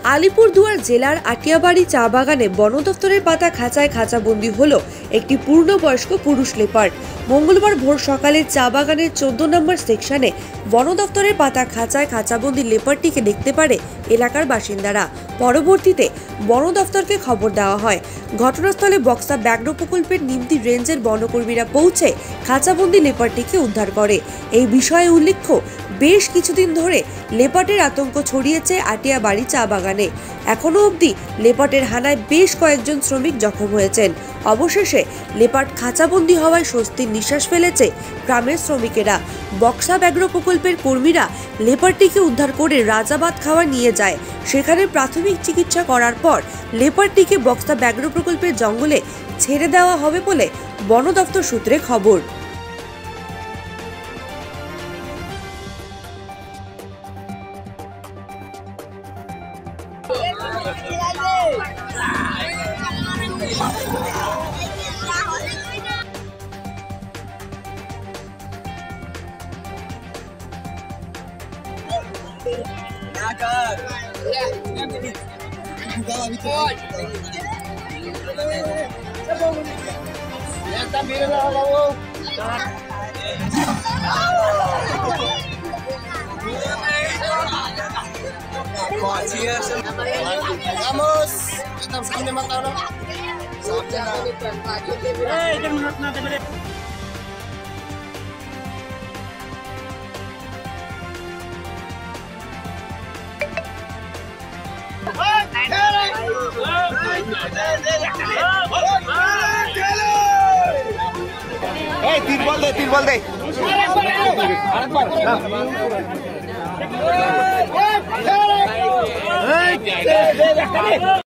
আলিপুরদুয়ার জেলার আটিয়াবাড়ি চা বাগানে বন দফতরের পাতা খাঁচায় খাঁচাবন্দি হলো একটি পূর্ণবয়স্ক পুরুষ লেপার্ড। মঙ্গলবার ভোর সকালে চা বাগানের 14 নম্বর সেকশনে বন দফতরের পাতা খাঁচায় খাঁচাবন্দি লেপার্ডটিকে দেখতে পারে এলাকার বাসিন্দারা। পরবর্তীতে বন দফতরকে খবর দেওয়া হয়। ঘটনাস্থলে বক্সা ব্যাঘ্র প্রকল্পের নিমতি রেঞ্জের বনকর্মীরা পৌঁছে খাঁচাবন্দি লেপার্ডটিকে উদ্ধার করে। এই বিষয়ে উল্লেখ্য, বেশ কিছুদিন ধরে লেপার্ডের আতঙ্ক ছড়িয়েছে আটিয়াবাড়ি চা বাগানে। এখনো অবধি লেপার্ডের হানায় বেশ কয়েকজন শ্রমিক জখম হয়েছেন। অবশেষে লেপার্ড খাঁচাবন্দি হওয়ায় স্বস্তির নিঃশ্বাস ফেলেছে গ্রামের শ্রমিকেরা। বক্সা ব্যাঘ্র প্রকল্পের কর্মীরা লেপার্ডটিকে উদ্ধার করে রাজাবাদ খাওয়া নিয়ে যায়। সেখানে প্রাথমিক চিকিৎসা করার পর লেপার্ডটিকে বক্সা ব্যাঘ্র প্রকল্পের জঙ্গলে ছেড়ে দেওয়া হবে বলে বন দফতর সূত্রে খবর। Vamos, estamos segunda matando. तीन बॉल दे